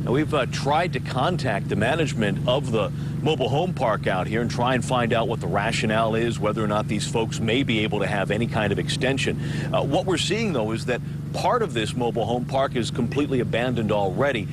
Now, we've tried to contact the management of the mobile home park out here and try and find out what the rationale is, whether or not these folks may be able to have any kind of extension. What we're seeing, though, is that part of this mobile home park is completely abandoned already.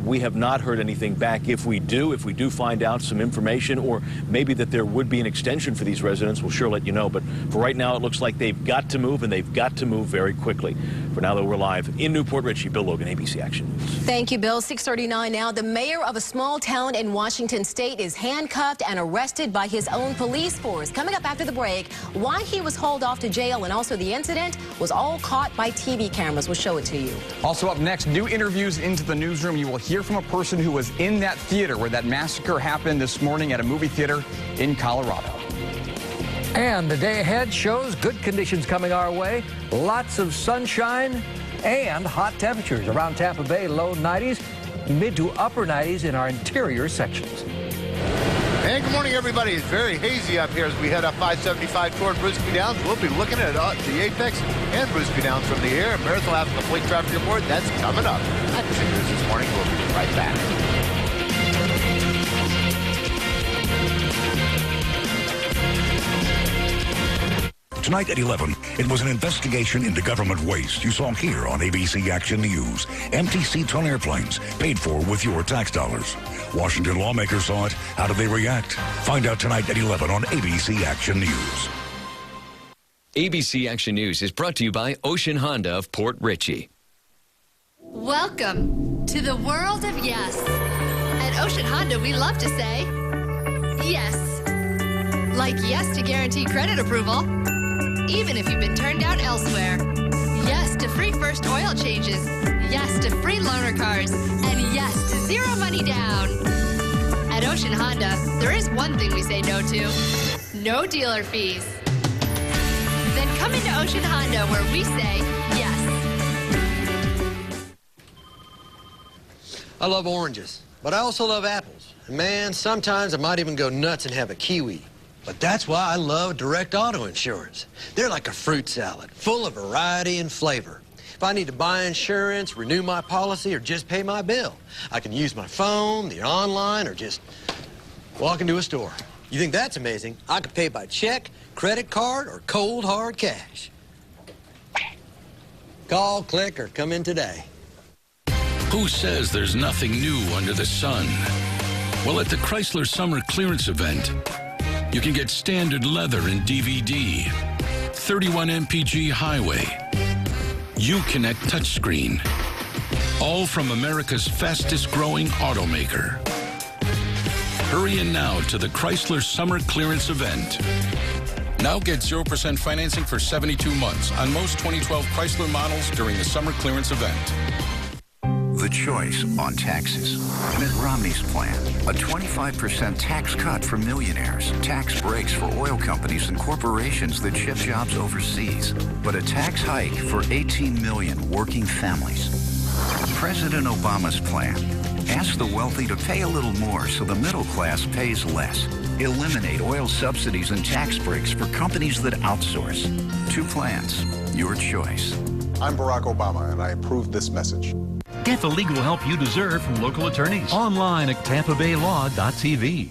We have not heard anything back. If we do find out some information or maybe that there would be an extension for these residents, we'll sure let you know. But for right now, it looks like they've got to move, and they've got to move very quickly. For now, though, we're live in Newport Richey. Bill Logan, ABC Action News. Thank you, Bill. 6:39 now. The mayor of a small town in Washington State is handcuffed and arrested by his own police force. Coming up after the break, why he was hauled off to jail, and also the incident was all caught by TV cameras. We'll show it to you. Also up next, new interviews into the newsroom. You will hear from a person who was in that theater where that massacre happened this morning at a movie theater in Colorado. And the day ahead shows good conditions coming our way. Lots of sunshine and hot temperatures around Tampa Bay, low 90s, mid to upper 90s in our interior sections. And good morning, everybody. It's very hazy up here as we head up 575 toward Brisbane Downs. We'll be looking at the Apex and Brisbane Downs from the air. Meredith will have the complete traffic report. That's coming up. That's the news this morning. We'll be right back. Tonight at 11, it was an investigation into government waste you saw here on ABC Action News. Empty seats on airplanes, paid for with your tax dollars. Washington lawmakers saw it. How did they react? Find out tonight at 11 on ABC Action News. ABC Action News is brought to you by Ocean Honda of Port Richey. Welcome to the world of yes. At Ocean Honda, we love to say yes. Like yes to guaranteed credit approval, even if you've been turned down elsewhere. Yes to free first oil changes. Yes to free loaner cars. And yes to zero money down. At Ocean Honda, there is one thing we say no to. No dealer fees. Then come into Ocean Honda where we say yes. I love oranges, but I also love apples. And man, sometimes I might even go nuts and have a kiwi. But that's why I love Direct Auto Insurance. They're like a fruit salad, full of variety and flavor. If I need to buy insurance, renew my policy, or just pay my bill, I can use my phone, the online, or just walk into a store. You think that's amazing? I could pay by check, credit card, or cold, hard cash. Call, click, or come in today. Who says there's nothing new under the sun? Well, at the Chrysler Summer Clearance Event, you can get standard leather and DVD, 31 mpg highway, Uconnect touchscreen, all from America's fastest growing automaker. Hurry in now to the Chrysler Summer Clearance Event. Now get 0% financing for 72 months on most 2012 Chrysler models during the Summer Clearance Event. The choice on taxes. Mitt Romney's plan. A 25% tax cut for millionaires. Tax breaks for oil companies and corporations that ship jobs overseas. But a tax hike for 18 million working families. President Obama's plan. Ask the wealthy to pay a little more so the middle class pays less. Eliminate oil subsidies and tax breaks for companies that outsource. Two plans. Your choice. I'm Barack Obama, and I approve this message. Get the legal help you deserve from local attorneys. Online at TampaBayLaw.tv.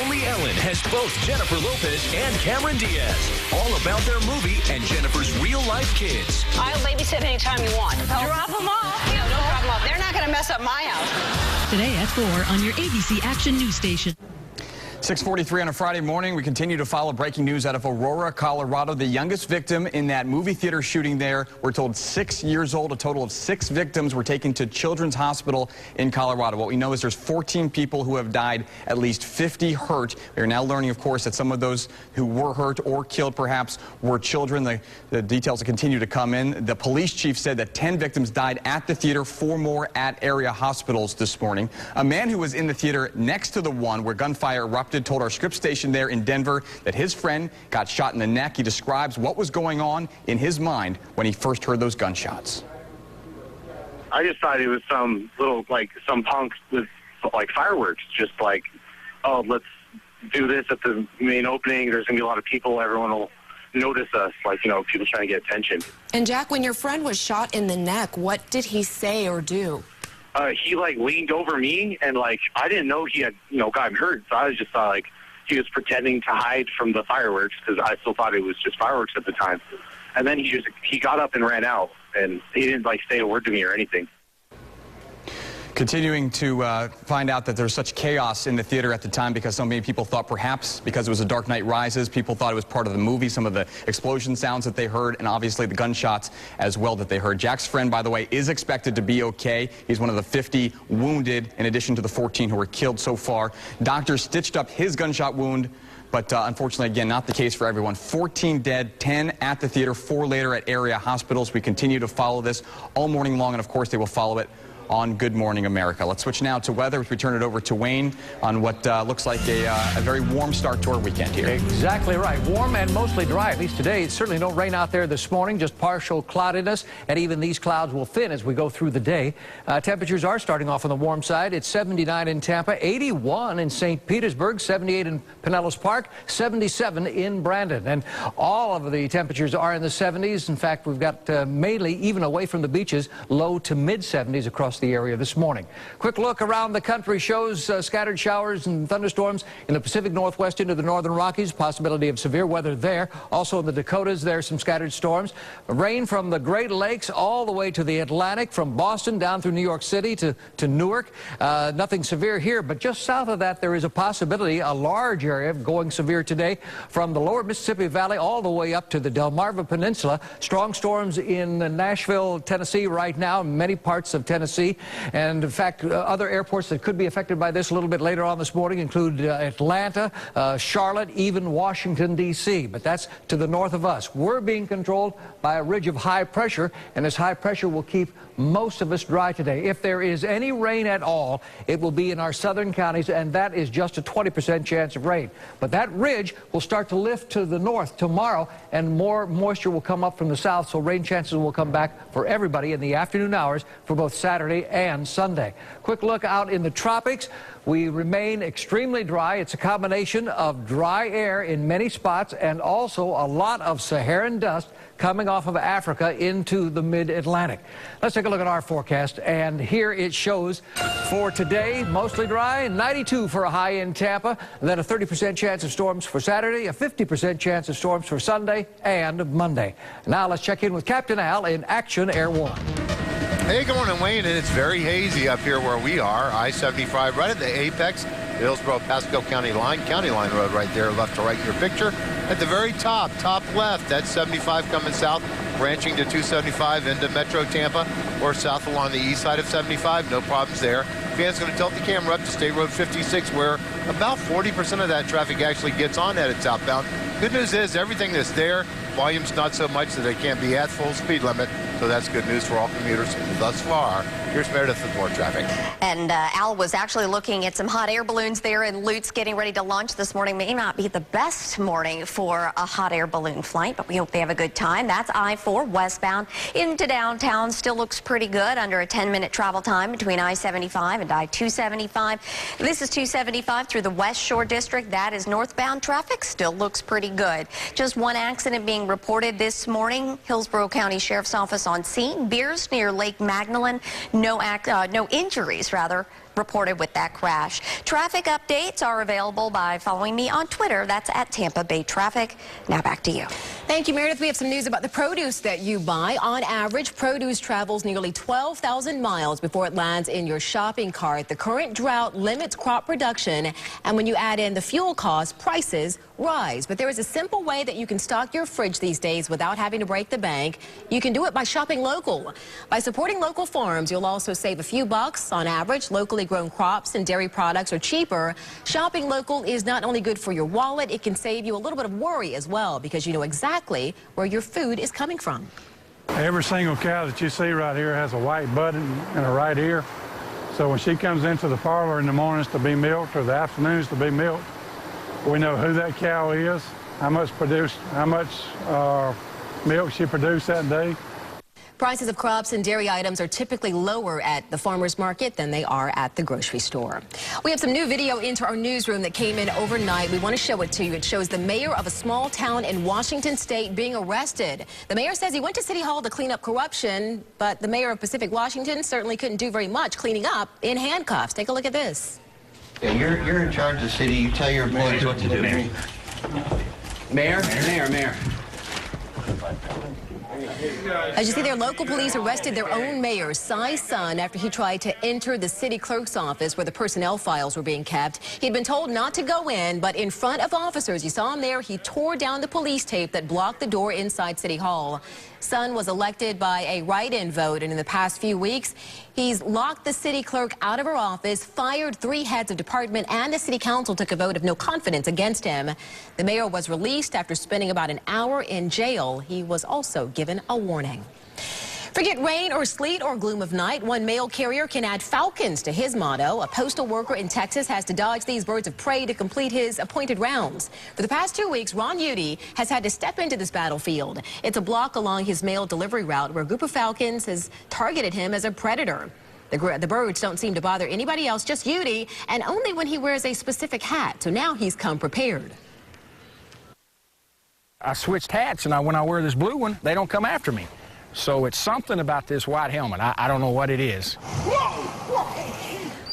Only Ellen has both Jennifer Lopez and Cameron Diaz. All about their movie and Jennifer's real-life kids. I'll babysit anytime you want. Drop them off. No, don't drop them off. They're not going to mess up my house. Today at 4 on your ABC Action News Station. 6:43 on a Friday morning. We continue to follow breaking news out of Aurora, Colorado. The youngest victim in that movie theater shooting there, we're told 6 years old. A total of 6 victims were taken to Children's Hospital in Colorado. What we know is there's 14 people who have died, at least 50 hurt. We are now learning, of course, that some of those who were hurt or killed perhaps were children. The details continue to come in. The police chief said that 10 victims died at the theater, 4 more at area hospitals this morning. A man who was in the theater next to the one where gunfire erupted told our Scripps station there in Denver that his friend got shot in the neck. He describes what was going on in his mind when he first heard those gunshots. I just thought it was some little, some punk with, fireworks. Just like, oh, let's do this at the main opening. There's going to be a lot of people. Everyone will notice us, people trying to get attention. And Jack, when your friend was shot in the neck, what did he say or do? he like leaned over me, and like I didn't know he had gotten hurt, so I just thought like he was pretending to hide from the fireworks because I still thought it was just fireworks at the time. And then he got up and ran out, and he didn't like say a word to me or anything. Continuing to find out that there's such chaos in the theater at the time because so many people thought perhaps because it was a Dark Knight Rises, people thought it was part of the movie, some of the explosion sounds that they heard, and obviously the gunshots as well that they heard. Jack's friend, by the way, is expected to be okay. He's one of the 50 wounded in addition to the 14 who were killed so far. Doctors stitched up his gunshot wound, but unfortunately, again, not the case for everyone. 14 dead, 10 at the theater, 4 later at area hospitals. We continue to follow this all morning long, and of course they will follow it on Good Morning America. Let's switch now to weather as we turn it over to Wayne on what looks like a very warm start to our weekend here. Exactly right. Warm and mostly dry, at least today. It's certainly no rain out there this morning, just partial cloudiness, and even these clouds will thin as we go through the day. Temperatures are starting off on the warm side. It's 79 in Tampa, 81 in St. Petersburg, 78 in Pinellas Park, 77 in Brandon. And all of the temperatures are in the 70s. In fact, we've got mainly, even away from the beaches, low to mid 70s across the area this morning. Quick look around the country shows scattered showers and thunderstorms in the Pacific Northwest into the northern Rockies. Possibility of severe weather there. Also in the Dakotas, there are some scattered storms. Rain from the Great Lakes all the way to the Atlantic, from Boston down through New York City to Newark. Nothing severe here, but just south of that, there is a possibility, a large area going severe today from the lower Mississippi Valley all the way up to the Delmarva Peninsula. Strong storms in Nashville, Tennessee right now, many parts of Tennessee. And in fact, other airports that could be affected by this a little bit later on this morning include Atlanta, Charlotte, even Washington, D.C. But that's to the north of us. We're being controlled by a ridge of high pressure, and this high pressure will keep most of us dry today. If there is any rain at all, it will be in our southern counties, and that is just a 20% chance of rain. But that ridge will start to lift to the north tomorrow, and more moisture will come up from the south, so rain chances will come back for everybody in the afternoon hours for both Saturday and Sunday. Quick look out in the tropics. We remain extremely dry. It's a combination of dry air in many spots and also a lot of Saharan dust coming off of Africa into the mid-Atlantic. Let's take a look at our forecast, and here it shows for today, mostly dry, 92 for a high in Tampa, then a 30% chance of storms for Saturday, a 50% chance of storms for Sunday and Monday. Now let's check in with Captain Al in Action Air 1. Hey, good morning, Wayne, and it's very hazy up here where we are. I-75 right at the apex, Hillsborough-Pasco County Line Road right there, left to right in your picture. At the very top left, that's 75 coming south, branching to 275 into Metro Tampa, or south along the east side of 75, no problems there. Van's going to tilt the camera up to State Road 56, where about 40% of that traffic actually gets on headed southbound. Good news is everything that's there, volume's not so much that they can't be at full speed limit, so that's good news for all commuters thus far. Here's Meredith with more traffic. And Al was actually looking at some hot air balloons there in Lutz getting ready to launch this morning. May not be the best morning for a hot air balloon flight, but we hope they have a good time. That's I-4 westbound into downtown. Still looks pretty good, under a 10-minute travel time between I-75 and I-275. This is 275 through the West Shore District. That is northbound traffic. Still looks pretty good. Just one accident being reported this morning. Hillsborough County Sheriff's Office on scene. Beers near Lake Magdalene. No injuries, rather, reported with that crash. Traffic updates are available by following me on Twitter. That's at Tampa Bay Traffic. Now back to you. Thank you, Meredith. We have some news about the produce that you buy. On average, produce travels nearly 12,000 miles before it lands in your shopping cart. The current drought limits crop production, and when you add in the fuel costs, prices rise. But there is a simple way that you can stock your fridge these days without having to break the bank. You can do it by shopping local. By supporting local farms, you'll also save a few bucks. On average, locally grown crops and dairy products are cheaper. Shopping local is not only good for your wallet, it can save you a little bit of worry as well, because you know exactly where your food is coming from. Every single cow that you see right here has a white button in her right ear. So when she comes into the parlor in the mornings to be milked or the afternoons to be milked, we know who that cow is, how much milk she produced that day. Prices of crops and dairy items are typically lower at the farmers market than they are at the grocery store. We have some new video into our newsroom that came in overnight. We want to show it to you. It shows the mayor of a small town in Washington State being arrested. The mayor says he went to City Hall to clean up corruption, but the mayor of Pacific Washington certainly couldn't do very much cleaning up in handcuffs. Take a look at this. Yeah, you're in charge of the city. You tell your employees what to do. Mayor. As you see there, local police arrested their own mayor, Cy's son, after he tried to enter the city clerk's office where the personnel files were being kept. He'd been told not to go in, but in front of officers, you saw him there, he tore down the police tape that blocked the door inside City Hall. Son was elected by a write-in vote, and in the past few weeks, he's locked the city clerk out of her office, fired 3 heads of department, and the city council took a vote of no confidence against him. The mayor was released after spending about an hour in jail. He was also given a warning. Forget rain or sleet or gloom of night, one mail carrier can add falcons to his motto. A postal worker in Texas has to dodge these birds of prey to complete his appointed rounds. For the past 2 weeks, Ron Udy has had to step into this battlefield. It's a block along his mail delivery route where a group of falcons has targeted him as a predator. The birds don't seem to bother anybody else, just Udy, and only when he wears a specific hat. So now he's come prepared. I switched hats, and when I wear this blue one, they don't come after me. So it's something about this white helmet. I don't know what it is.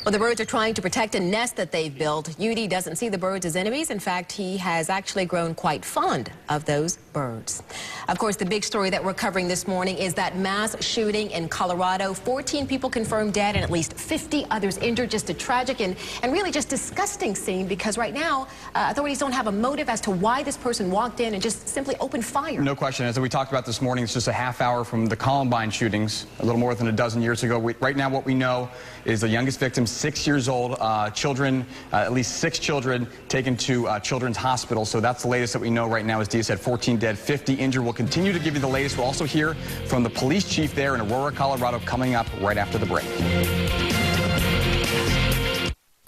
Well, the birds are trying to protect a nest that they've built. Udy doesn't see the birds as enemies. In fact, he has actually grown quite fond of those birds. Of course, the big story that we're covering this morning is that mass shooting in Colorado. 14 people confirmed dead and at least 50 others injured. Just a tragic and really just disgusting scene, because right now, authorities don't have a motive as to why this person walked in and just simply opened fire. No question. As we talked about this morning, it's just a half hour from the Columbine shootings, a little more than a dozen years ago. Right now, what we know is the youngest victim, 6 years old, children, at least 6 children taken to Children's Hospital. So that's the latest that we know right now. As Dia said, 14 dead, 50 injured. We'll continue to give you the latest. We'll also hear from the police chief there in Aurora, Colorado, coming up right after the break.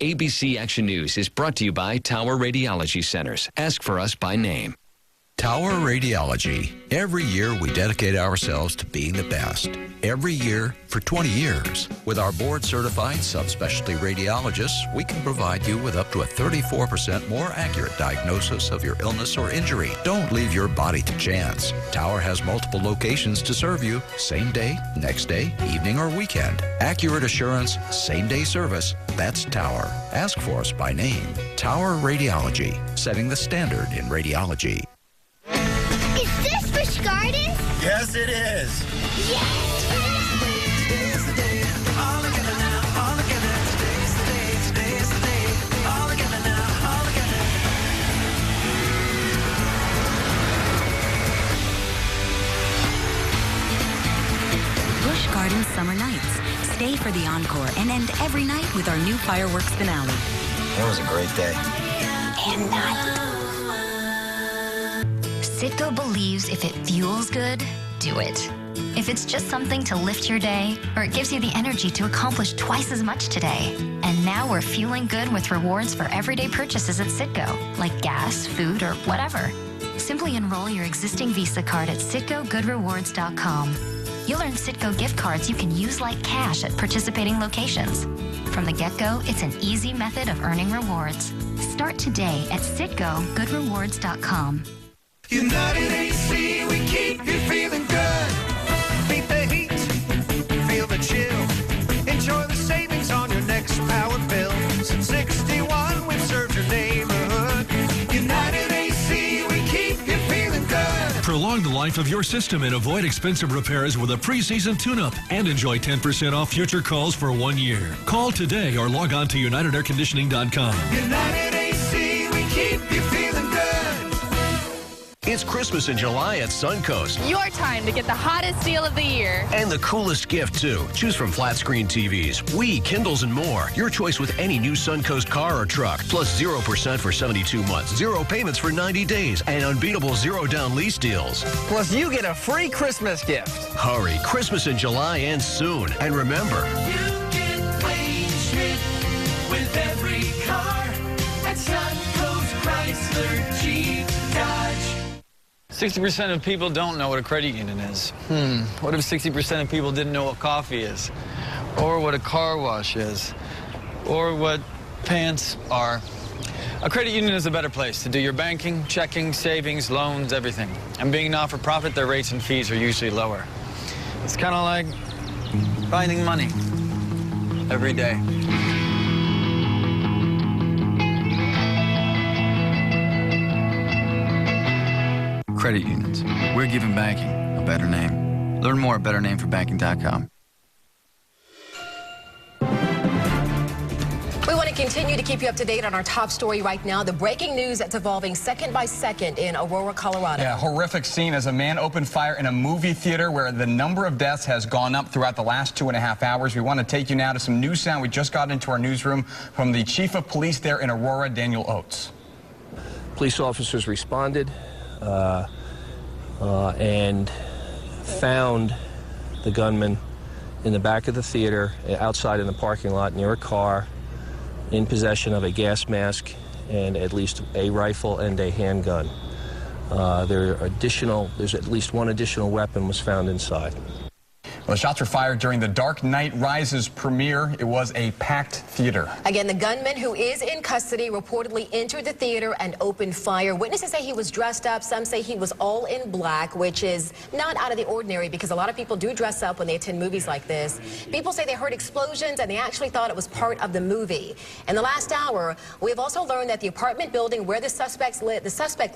ABC Action News is brought to you by Tower Radiology Centers. Ask for us by name. Tower Radiology. Every year we dedicate ourselves to being the best. Every year for 20 years. With our board-certified subspecialty radiologists, we can provide you with up to a 34% more accurate diagnosis of your illness or injury. Don't leave your body to chance. Tower has multiple locations to serve you. Same day, next day, evening, or weekend. Accurate assurance, same-day service. That's Tower. Ask for us by name. Tower Radiology. Setting the standard in radiology. Garden? Yes, it is. Yes! Today's the day. All together now. All together. Today's the day. Today's the day. All together now. All together. Busch Gardens Summer Nights. Stay for the encore and end every night with our new fireworks finale. That was a great day. And night. Citgo believes if it fuels good, do it. If it's just something to lift your day, or it gives you the energy to accomplish twice as much today. And now we're fueling good with rewards for everyday purchases at Citgo, like gas, food, or whatever. Simply enroll your existing Visa card at CitgoGoodRewards.com. You'll earn Citgo gift cards you can use like cash at participating locations. From the get-go, it's an easy method of earning rewards. Start today at CitgoGoodRewards.com. United AC, we keep you feeling good. Beat the heat, feel the chill. Enjoy the savings on your next power bill. Since 61, we've served your neighborhood. United AC, we keep you feeling good. Prolong the life of your system and avoid expensive repairs with a pre-season tune-up and enjoy 10% off future calls for 1 year. Call today or log on to UnitedAirConditioning.com. United AC, we keep you feeling good. It's Christmas in July at Suncoast. Your time to get the hottest deal of the year. And the coolest gift, too. Choose from flat screen TVs, Wii, Kindles, and more. Your choice with any new Suncoast car or truck. Plus 0% for 72 months, 0 payments for 90 days, and unbeatable 0 down lease deals. Plus, you get a free Christmas gift. Hurry, Christmas in July and soon. And remember, You get Wayne with every car at Suncoast Chrysler Jeep Dodge. 60% of people don't know what a credit union is. What if 60% of people didn't know what coffee is? Or what a car wash is? Or what pants are? A credit union is a better place to do your banking, checking, savings, loans, everything. And being not-for-profit, their rates and fees are usually lower. It's kind of like finding money every day. Credit unions. We're giving banking a better name. Learn more at betternameforbanking.com. We want to continue to keep you up to date on our top story right now. The breaking news that's evolving second by second in Aurora, Colorado. Yeah, horrific scene as a man opened fire in a movie theater where the number of deaths has gone up throughout the last 2.5 hours. We want to take you now to some news sound we just got into our newsroom from the chief of police there in Aurora, Daniel Oates. Police officers responded and found the gunman in the back of the theater, outside in the parking lot near a car, in possession of a gas mask and at least a rifle and a handgun. There's at least one additional weapon was found inside. Well, the shots were fired during the Dark Knight Rises premiere. It was a packed theater. Again, the gunman, who is in custody, reportedly entered the theater and opened fire. Witnesses say he was dressed up. Some say he was all in black, which is not out of the ordinary because a lot of people do dress up when they attend movies like this. People say they heard explosions and they actually thought it was part of the movie. In the last hour, we have also learned that the apartment building where the suspect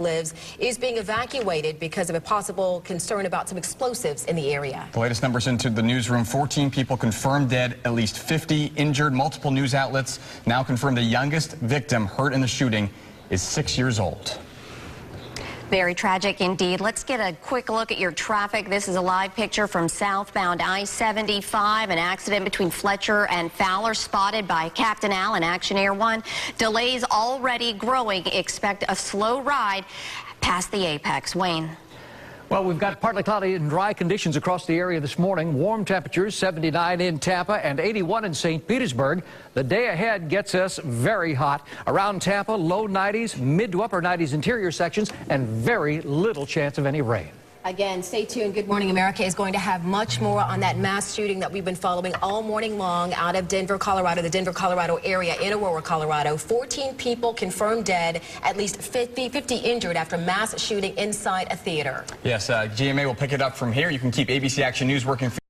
lives is being evacuated because of a possible concern about some explosives in the area. The latest numbers into the newsroom, 14 people confirmed dead, at least 50 injured. Multiple news outlets now confirm the youngest victim hurt in the shooting is 6 years old. Very tragic indeed. Let's get a quick look at your traffic. This is a live picture from southbound I-75. An accident between Fletcher and Fowler spotted by Captain Al and Action Air 1. Delays already growing. Expect a slow ride past the apex. Wayne. Well, we've got partly cloudy and dry conditions across the area this morning. Warm temperatures, 79 in Tampa and 81 in St. Petersburg. The day ahead gets us very hot. Around Tampa, low 90s, mid to upper 90s interior sections, and very little chance of any rain. Again, stay tuned. Good Morning America is going to have much more on that mass shooting that we've been following all morning long out of Denver, Colorado, the Denver, Colorado area in Aurora, Colorado. 14 people confirmed dead, at least 50 injured after mass shooting inside a theater. Yes, GMA will pick it up from here. You can keep ABC Action News working for